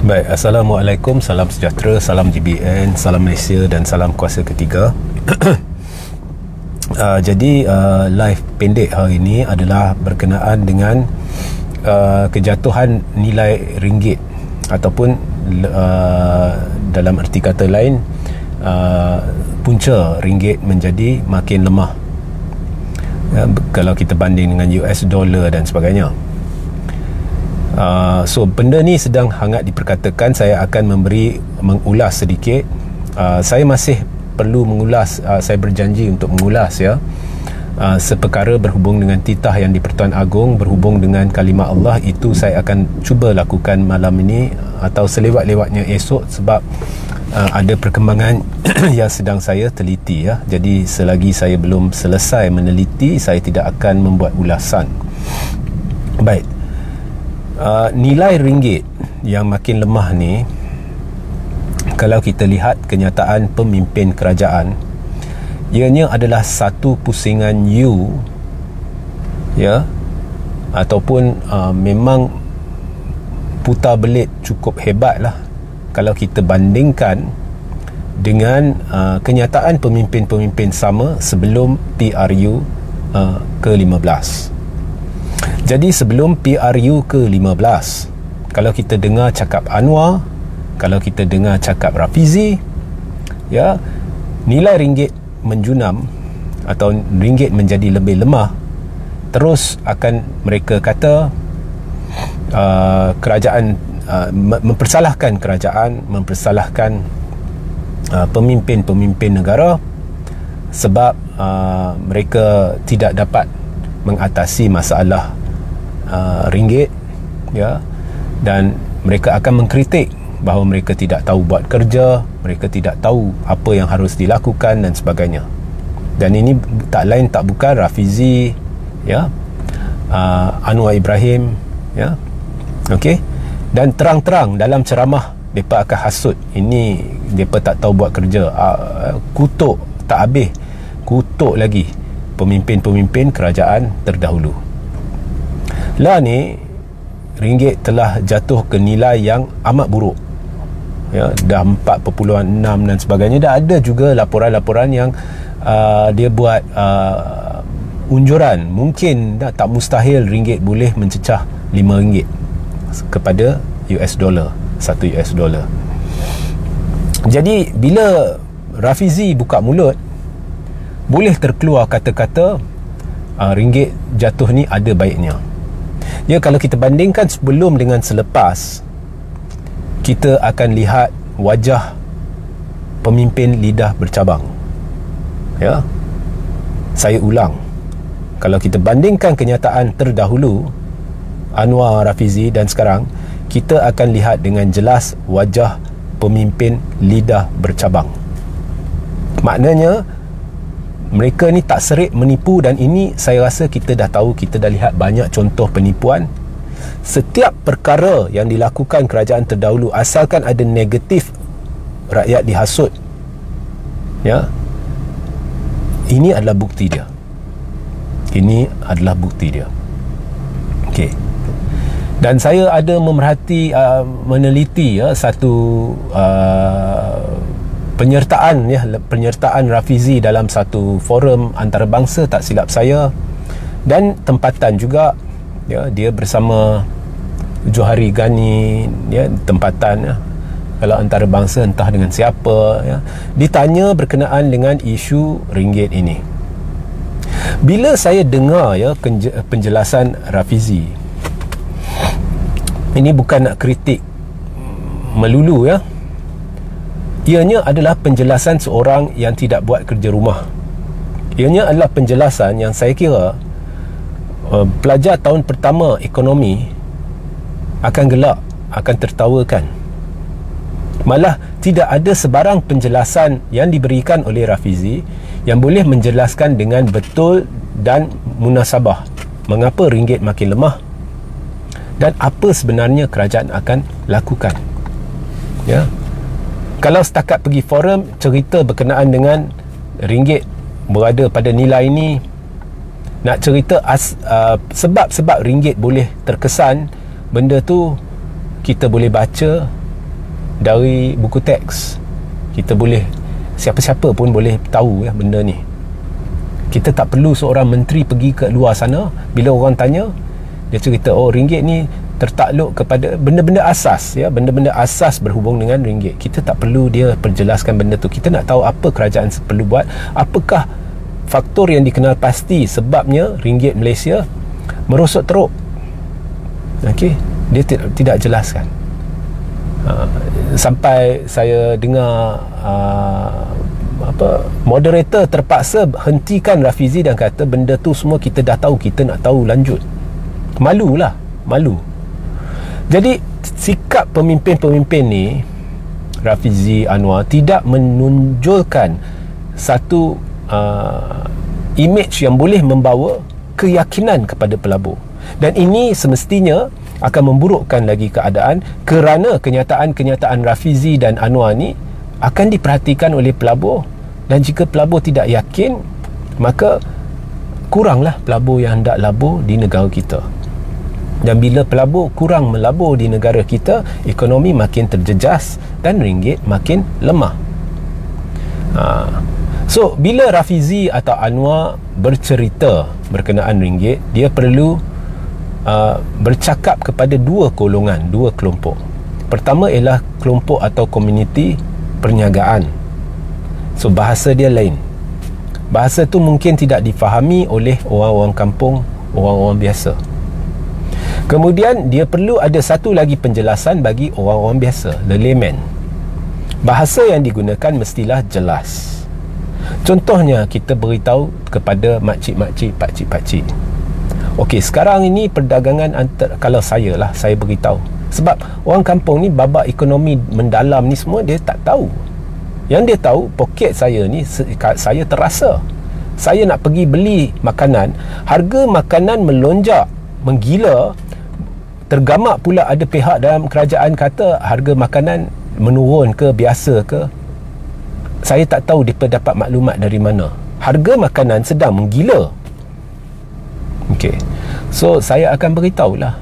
Baik, Assalamualaikum, salam sejahtera, salam GBN, salam Malaysia dan salam kuasa ketiga. Jadi live pendek hari ini adalah berkenaan dengan kejatuhan nilai ringgit ataupun dalam erti kata lain punca ringgit menjadi makin lemah kalau kita banding dengan US dollar dan sebagainya. So benda ni sedang hangat diperkatakan. Saya akan mengulas sedikit. Saya masih perlu mengulas, saya berjanji untuk mengulas seperkara berhubung dengan titah yang di-Pertuan Agong, berhubung dengan kalimah Allah. Itu saya akan cuba lakukan malam ini atau selewat-lewatnya esok, sebab ada perkembangan yang sedang saya teliti ya. Jadi selagi saya belum selesai meneliti, saya tidak akan membuat ulasan. Baik. Nilai ringgit yang makin lemah ni, kalau kita lihat kenyataan pemimpin kerajaan, ianya adalah satu pusingan U ya, ataupun memang putar belit cukup hebat lah kalau kita bandingkan dengan kenyataan pemimpin-pemimpin sama sebelum PRU ke-15. Jadi sebelum PRU ke-15, kalau kita dengar cakap Anwar, kalau kita dengar cakap Rafizi, ya, nilai ringgit menjunam atau ringgit menjadi lebih lemah, terus akan mereka kata kerajaan mempersalahkan kerajaan, mempersalahkan pemimpin-pemimpin negara sebab mereka tidak dapat mengatasi masalah ringgit ya, dan mereka akan mengkritik bahawa mereka tidak tahu buat kerja, mereka tidak tahu apa yang harus dilakukan dan sebagainya. Dan ini tak lain tak bukan Rafizi ya, Anwar Ibrahim ya. Okey, dan terang-terang dalam ceramah depa akan hasut ini depa tak tahu buat kerja, kutuk tak habis, kutuk lagi pemimpin-pemimpin kerajaan terdahulu. Lah ni ringgit telah jatuh ke nilai yang amat buruk ya, dah 4.6 dan sebagainya. Dah ada juga laporan-laporan yang dia buat unjuran mungkin tak mustahil ringgit boleh mencecah RM5 kepada US dollar, 1 US dollar. Jadi bila Rafizi buka mulut, boleh terkeluar kata-kata ringgit jatuh ni ada baiknya. Ya, kalau kita bandingkan sebelum dengan selepas, kita akan lihat wajah pemimpin lidah bercabang. Ya. Saya ulang. Kalau kita bandingkan kenyataan terdahulu Anwar, Rafizi dan sekarang, kita akan lihat dengan jelas wajah pemimpin lidah bercabang. Maknanya mereka ni tak serik menipu, dan ini saya rasa kita dah tahu, kita dah lihat banyak contoh penipuan. Setiap perkara yang dilakukan kerajaan terdahulu, asalkan ada negatif, rakyat dihasut ya, ini adalah bukti dia. Ini adalah bukti dia. Okey. Dan saya ada memerhati, meneliti ya, satu penyertaan Rafizi dalam satu forum antarabangsa tak silap saya, dan tempatan juga ya, dia bersama Johari Ghani ya, tempatan ya, kalau antarabangsa entah dengan siapa ya, ditanya berkenaan dengan isu ringgit ini. Bila saya dengar ya penjelasan Rafizi, ini bukan nak kritik melulu ya, ianya adalah penjelasan seorang yang tidak buat kerja rumah. Ianya adalah penjelasan yang saya kira pelajar tahun pertama ekonomi akan gelak, akan tertawakan. Malah tidak ada sebarang penjelasan yang diberikan oleh Rafizi yang boleh menjelaskan dengan betul dan munasabah mengapa ringgit makin lemah dan apa sebenarnya kerajaan akan lakukan. Ya. Kalau setakat pergi forum cerita berkenaan dengan ringgit berada pada nilai ini, nak cerita sebab-sebab ringgit boleh terkesan, benda tu kita boleh baca dari buku teks. Kita boleh, siapa-siapa pun boleh tahu ya benda ni. Kita tak perlu seorang menteri pergi ke luar sana. Bila orang tanya, dia cerita, oh ringgit ni tertakluk kepada benda-benda asas ya, benda-benda asas berhubung dengan ringgit. Kita tak perlu dia perjelaskan benda tu. Kita nak tahu apa kerajaan perlu buat, apakah faktor yang dikenal pasti sebabnya ringgit Malaysia merosot teruk. Okey, dia tidak jelaskan. Sampai saya dengar moderator terpaksa hentikan Rafizi dan kata benda tu semua kita dah tahu, kita nak tahu lanjut. Malu. Jadi sikap pemimpin-pemimpin ni, Rafizi, Anwar, tidak menunjukkan satu image yang boleh membawa keyakinan kepada pelabur. Dan ini semestinya akan memburukkan lagi keadaan, kerana kenyataan-kenyataan Rafizi dan Anwar ni akan diperhatikan oleh pelabur. Dan jika pelabur tidak yakin, maka kuranglah pelabur yang hendak labur di negara kita. Dan bila pelabur kurang melabur di negara kita, ekonomi makin terjejas dan ringgit makin lemah. So bila Rafizi atau Anwar bercerita berkenaan ringgit, dia perlu bercakap kepada dua kelompok. Pertama ialah kelompok atau komuniti perniagaan. So bahasa dia lain. Bahasa tu mungkin tidak difahami oleh orang-orang kampung, orang-orang biasa. Kemudian dia perlu ada satu lagi penjelasan bagi orang-orang biasa, the layman. Bahasa yang digunakan mestilah jelas. Contohnya kita beritahu kepada makcik-makcik, pakcik-pakcik, okey, sekarang ini perdagangan kalau saya beritahu. Sebab orang kampung ni babak ekonomi mendalam ni semua dia tak tahu. Yang dia tahu, poket saya ni, saya terasa. Saya nak pergi beli makanan, harga makanan melonjak, menggila. Tergamak pula ada pihak dalam kerajaan kata harga makanan menurun ke, biasa ke. Saya tak tahu dia dapat maklumat dari mana. Harga makanan sedang menggila. Okey. So saya akan beritahulah.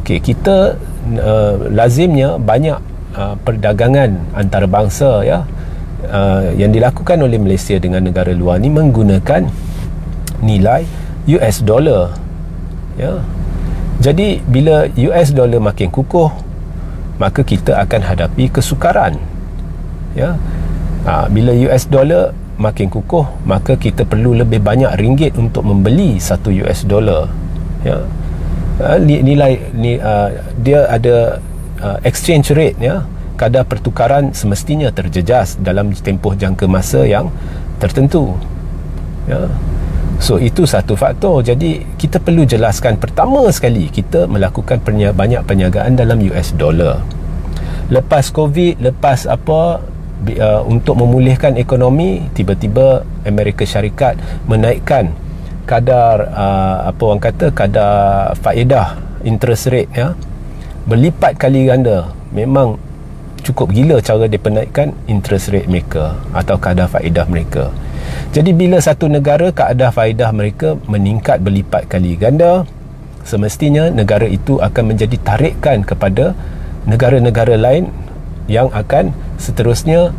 Okey, kita lazimnya banyak perdagangan antarabangsa ya, yang dilakukan oleh Malaysia dengan negara luar ni menggunakan nilai US dollar ya. Jadi bila US dollar makin kukuh, maka kita akan hadapi kesukaran ya. Bila US dollar makin kukuh, maka kita perlu lebih banyak ringgit untuk membeli satu US dollar ya. Nilai dia ada exchange rate ya, kadar pertukaran semestinya terjejas dalam tempoh jangka masa yang tertentu ya. So itu satu faktor. Jadi kita perlu jelaskan, pertama sekali kita melakukan banyak perniagaan dalam US dollar. Lepas COVID, lepas untuk memulihkan ekonomi, tiba-tiba Amerika Syarikat menaikkan kadar kadar faedah, interest rate ya, berlipat kali ganda. Memang cukup gila cara dia menaikkan interest rate mereka atau kadar faedah mereka. Jadi bila satu negara kadar faedah mereka meningkat berlipat kali ganda, semestinya negara itu akan menjadi tarikan kepada negara-negara lain yang akan seterusnya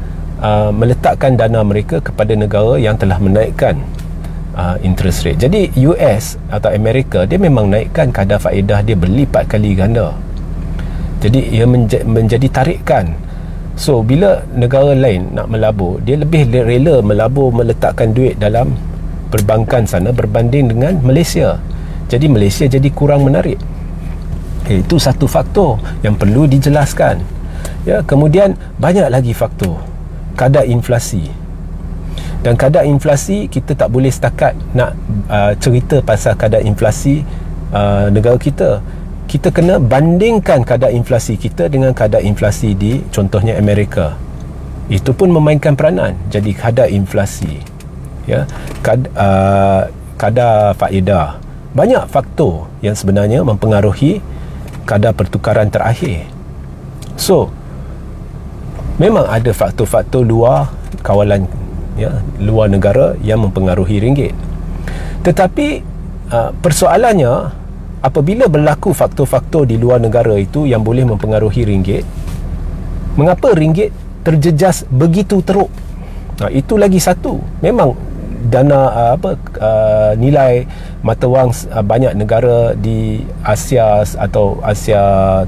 meletakkan dana mereka kepada negara yang telah menaikkan interest rate. Jadi US atau Amerika, dia memang naikkan kadar faedah dia berlipat kali ganda. Jadi ia menjadi tarikan. So bila negara lain nak melabur, dia lebih rela melabur, meletakkan duit dalam perbankan sana berbanding dengan Malaysia. Jadi Malaysia jadi kurang menarik. Itu satu faktor yang perlu dijelaskan ya. Kemudian banyak lagi faktor. Kadar inflasi. Dan kadar inflasi, kita tak boleh setakat nak cerita pasal kadar inflasi negara kita. Kita kena bandingkan kadar inflasi kita dengan kadar inflasi di contohnya Amerika. Itu pun memainkan peranan. Jadi kadar inflasi ya, kadar faedah, banyak faktor yang sebenarnya mempengaruhi kadar pertukaran terakhir. So memang ada faktor-faktor luar kawalan ya, luar negara yang mempengaruhi ringgit. Tetapi persoalannya, apabila berlaku faktor-faktor di luar negara itu yang boleh mempengaruhi ringgit, Mengapa ringgit terjejas begitu teruk? Itu lagi satu. Memang dana nilai mata wang banyak negara di Asia atau Asia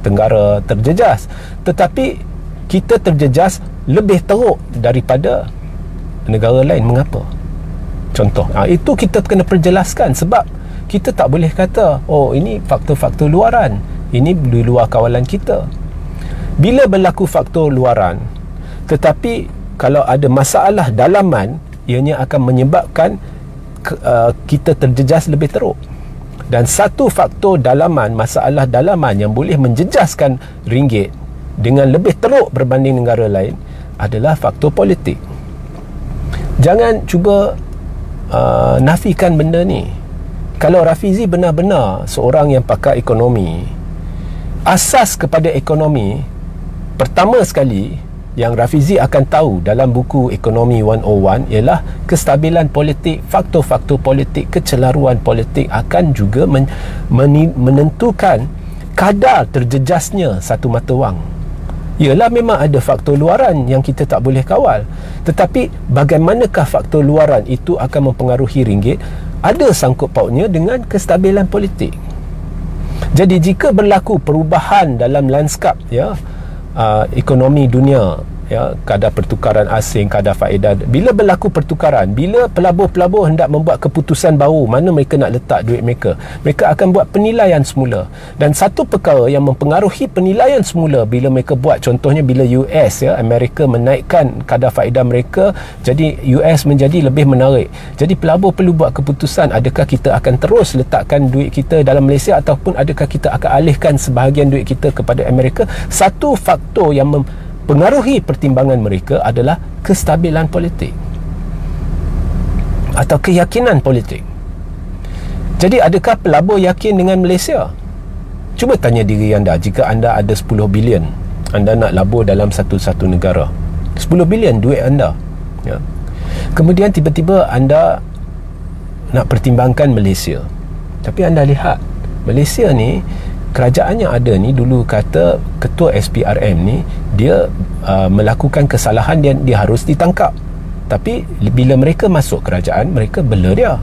Tenggara terjejas, tetapi kita terjejas lebih teruk daripada negara lain. Mengapa? Contoh, itu kita kena perjelaskan, sebab kita tak boleh kata ini faktor-faktor luaran, ini di luar kawalan kita. Bila berlaku faktor luaran, tetapi kalau ada masalah dalaman, ianya akan menyebabkan kita terjejas lebih teruk. Dan satu faktor dalaman, masalah dalaman yang boleh menjejaskan ringgit dengan lebih teruk berbanding negara lain adalah faktor politik. Jangan cuba nafikan benda ni. Kalau Rafizi benar-benar seorang yang pakar ekonomi, asas kepada ekonomi pertama sekali yang Rafizi akan tahu dalam buku Ekonomi 101 ialah kestabilan politik, faktor-faktor politik, kecelaruan politik akan juga menentukan kadar terjejasnya satu mata wang. Ialah memang ada faktor luaran yang kita tak boleh kawal, tetapi bagaimanakah faktor luaran itu akan mempengaruhi ringgit ada sangkut pautnya dengan kestabilan politik. Jadi jika berlaku perubahan dalam lanskap ekonomi dunia, kadar pertukaran asing, kadar faedah, bila berlaku pertukaran, bila pelabur-pelabur hendak membuat keputusan baru mana mereka nak letak duit mereka, mereka akan buat penilaian semula. Dan satu perkara yang mempengaruhi penilaian semula bila mereka buat, contohnya bila US Amerika menaikkan kadar faedah mereka, jadi US menjadi lebih menarik. Jadi pelabur perlu buat keputusan, adakah kita akan terus letakkan duit kita dalam Malaysia ataupun adakah kita akan alihkan sebahagian duit kita kepada Amerika. Satu faktor yang pengaruhi pertimbangan mereka adalah kestabilan politik atau keyakinan politik. Jadi adakah pelabur yakin dengan Malaysia? Cuba tanya diri anda, jika anda ada 10 bilion, anda nak labur dalam satu-satu negara, 10 bilion duit anda, kemudian tiba-tiba anda nak pertimbangkan Malaysia, tapi anda lihat Malaysia ni, kerajaan yang ada ni dulu kata ketua SPRM ni dia melakukan kesalahan, dia harus ditangkap. Tapi bila mereka masuk kerajaan, mereka bela dia.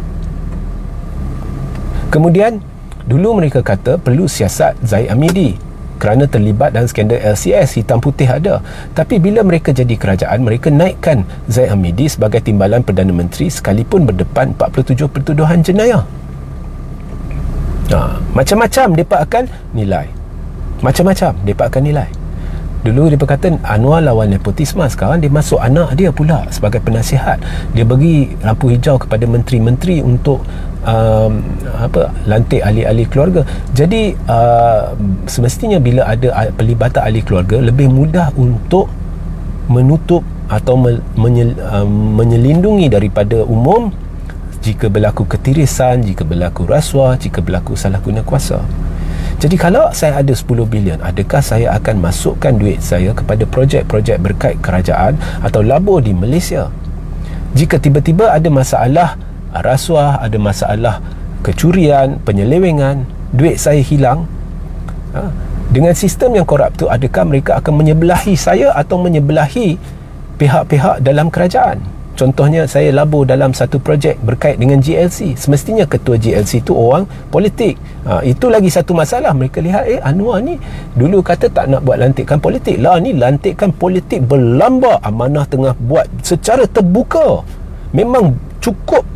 Kemudian dulu mereka kata perlu siasat Zahid Hamidi kerana terlibat dalam skandal LCS, hitam putih ada. Tapi bila mereka jadi kerajaan, mereka naikkan Zahid Hamidi sebagai timbalan Perdana Menteri sekalipun berdepan 47 pertuduhan jenayah. Macam-macam mereka akan nilai, macam-macam mereka akan nilai. Dulu dia berkata Anwar lawan nepotisme, sekarang dia masuk anak dia pula sebagai penasihat. Dia bagi lampu hijau kepada menteri-menteri untuk lantik ahli-ahli keluarga. Jadi semestinya bila ada pelibatan ahli keluarga, lebih mudah untuk menutup atau menyelindungi daripada umum jika berlaku ketirisan, jika berlaku rasuah, jika berlaku salah guna kuasa. Jadi kalau saya ada 10 bilion, adakah saya akan masukkan duit saya kepada projek-projek berkait kerajaan atau labur di Malaysia? Jika tiba-tiba ada masalah rasuah, ada masalah kecurian, penyelewengan, duit saya hilang, dengan sistem yang korup tu, adakah mereka akan menyebelahi saya atau menyebelahi pihak-pihak dalam kerajaan? Contohnya saya labur dalam satu projek berkait dengan GLC, semestinya ketua GLC itu orang politik. Itu lagi satu masalah. Mereka lihat Anwar ni dulu kata tak nak buat lantikan politik, lah ni lantikan politik berlambak, amanah tengah buat secara terbuka. Memang cukup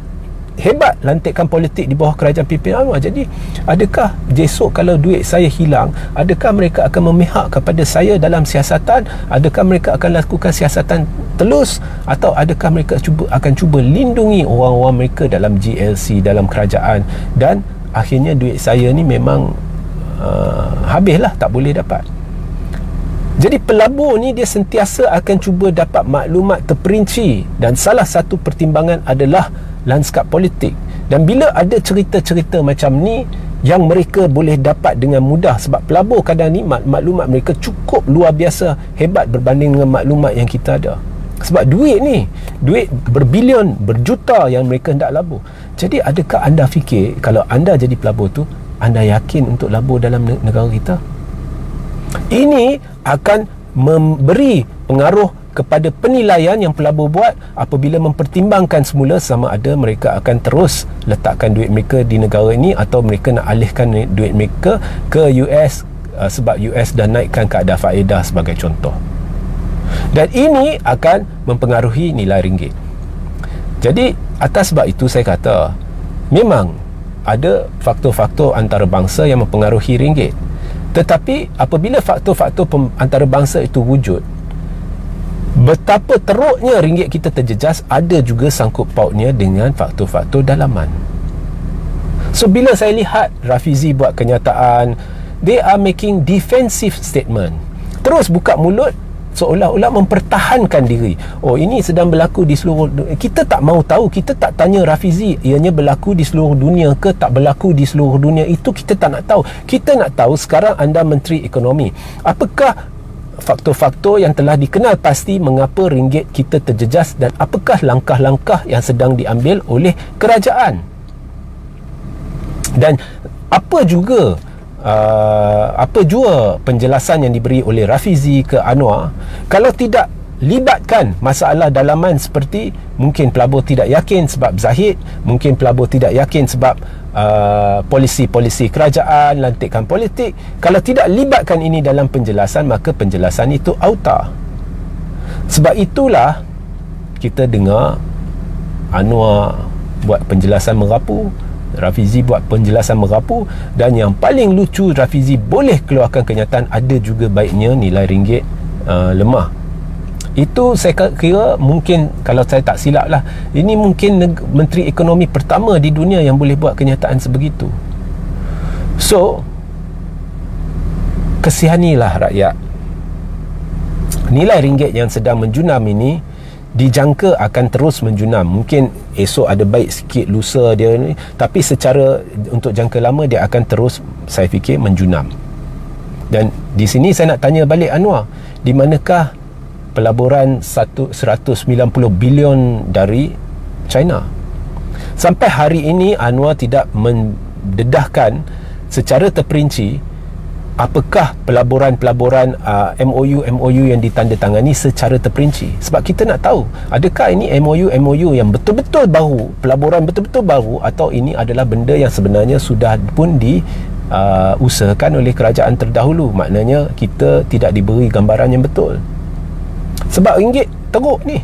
hebat lantikan politik di bawah kerajaan pimpinan Anwar. Jadi adakah besok kalau duit saya hilang, adakah mereka akan memihak kepada saya dalam siasatan? Adakah mereka akan lakukan siasatan telus, atau adakah mereka akan cuba lindungi orang-orang mereka dalam GLC, dalam kerajaan, dan akhirnya duit saya ni memang habislah, tak boleh dapat. Jadi pelabur ni dia sentiasa akan cuba dapat maklumat terperinci, dan salah satu pertimbangan adalah lanskap politik. Dan bila ada cerita-cerita macam ni yang mereka boleh dapat dengan mudah, sebab pelabur kadang ni maklumat mereka cukup luar biasa hebat berbanding dengan maklumat yang kita ada. Sebab duit ni, duit berbilion, berjuta yang mereka hendak labur. Jadi adakah anda fikir kalau anda jadi pelabur tu, anda yakin untuk labur dalam negara kita? Ini akan memberi pengaruh kepada penilaian yang pelabur buat apabila mempertimbangkan semula sama ada mereka akan terus letakkan duit mereka di negara ini atau mereka nak alihkan duit mereka ke US, sebab US dah naikkan keadaan faedah sebagai contoh. Dan ini akan mempengaruhi nilai ringgit. Jadi atas sebab itu saya kata memang ada faktor-faktor antarabangsa yang mempengaruhi ringgit. Tetapi apabila faktor-faktor antarabangsa itu wujud, betapa teruknya ringgit kita terjejas ada juga sangkut pautnya dengan faktor-faktor dalaman. So bila saya lihat Rafizi buat kenyataan, they are making defensive statement, terus buka mulut seolah-olah mempertahankan diri. Oh, ini sedang berlaku di seluruh dunia. Kita tak mau tahu, kita tak tanya Rafizi ianya berlaku di seluruh dunia ke tak berlaku di seluruh dunia. Itu kita tak nak tahu. Kita nak tahu sekarang anda Menteri Ekonomi, apakah faktor-faktor yang telah dikenal pasti mengapa ringgit kita terjejas dan apakah langkah-langkah yang sedang diambil oleh kerajaan. Dan apa jua penjelasan yang diberi oleh Rafizi ke Anwar, kalau tidak libatkan masalah dalaman seperti mungkin pelabur tidak yakin sebab Zahid, mungkin pelabur tidak yakin sebab polisi-polisi kerajaan, lantikan politik, kalau tidak libatkan ini dalam penjelasan, maka penjelasan itu auta. Sebab itulah kita dengar Anwar buat penjelasan merapu, Rafizi buat penjelasan merapu, dan yang paling lucu, Rafizi boleh keluarkan kenyataan ada juga baiknya nilai ringgit lemah. Itu saya kira mungkin, kalau saya tak silap lah, ini mungkin Menteri Ekonomi pertama di dunia yang boleh buat kenyataan sebegitu. So kesihanilah rakyat. Nilai ringgit yang sedang menjunam ini dijangka akan terus menjunam. Mungkin esok ada baik sikit, lusa dia ni, tapi secara untuk jangka lama dia akan terus, saya fikir, menjunam. Dan di sini saya nak tanya balik Anwar, di manakah pelaburan 190 bilion dari China? Sampai hari ini Anwar tidak mendedahkan secara terperinci apakah pelaburan-pelaburan MOU yang ditandatangani secara terperinci. Sebab kita nak tahu, adakah ini MOU yang betul-betul baru, pelaburan betul-betul baru, atau ini adalah benda yang sebenarnya sudah pun diusahakan oleh kerajaan terdahulu. Maknanya kita tidak diberi gambaran yang betul. Sebab ringgit teruk ni.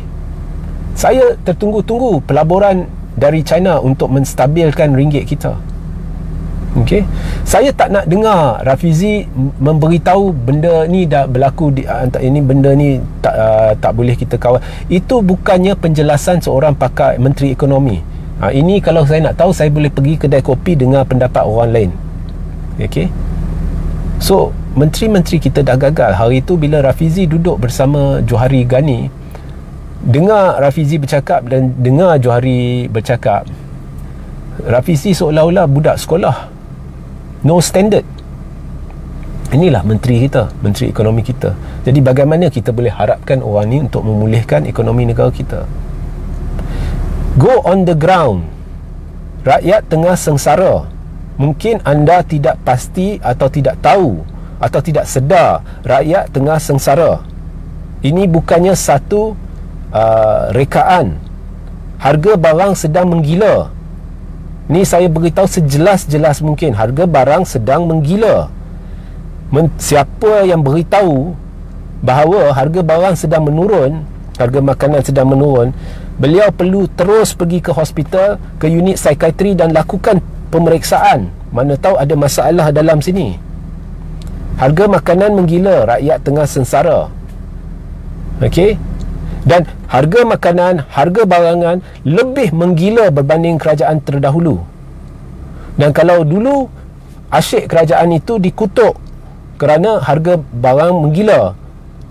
Saya tertunggu-tunggu pelaburan dari China untuk menstabilkan ringgit kita. Okey, saya tak nak dengar Rafizi memberitahu benda ni dah berlaku ini, benda ni tak boleh kita kawal. Itu bukannya penjelasan seorang pakar Menteri Ekonomi. Ini kalau saya nak tahu, saya boleh pergi kedai kopi dengar pendapat orang lain. Okey, so menteri-menteri kita dah gagal. Hari itu bila Rafizi duduk bersama Johari Ghani, dengar Rafizi bercakap dan dengar Johari bercakap, Rafizi seolah-olah budak sekolah, no standard. Inilah menteri kita, Menteri Ekonomi kita. Jadi bagaimana kita boleh harapkan orang ni untuk memulihkan ekonomi negara kita? Go on the ground. Rakyat tengah sengsara. Mungkin anda tidak pasti atau tidak tahu atau tidak sedar rakyat tengah sengsara. Ini bukannya satu rekaan. Harga barang sedang menggila. Ni saya beritahu sejelas-jelas mungkin, harga barang sedang menggila. Siapa yang beritahu bahawa harga barang sedang menurun, harga makanan sedang menurun, beliau perlu terus pergi ke hospital, ke unit psikiatri dan lakukan pemeriksaan. Mana tahu ada masalah dalam sini. Harga makanan menggila, rakyat tengah sengsara. Okey? Dan harga makanan, harga barangan lebih menggila berbanding kerajaan terdahulu. Dan kalau dulu asyik kerajaan itu dikutuk kerana harga barang menggila,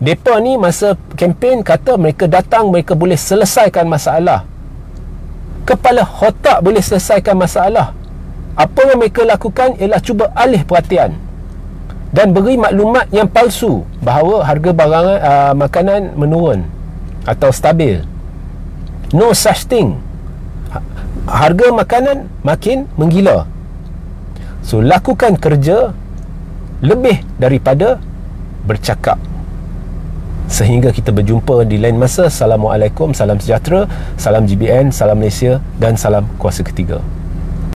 mereka ni masa kempen kata mereka datang, mereka boleh selesaikan masalah. Kepala otak boleh selesaikan masalah. Apa yang mereka lakukan ialah cuba alih perhatian dan beri maklumat yang palsu bahawa harga barang makanan menurun atau stabil. No such thing. Harga makanan makin menggila. So lakukan kerja lebih daripada bercakap. Sehingga kita berjumpa di lain masa. Assalamualaikum, salam sejahtera, salam GBN, salam Malaysia dan salam kuasa ketiga.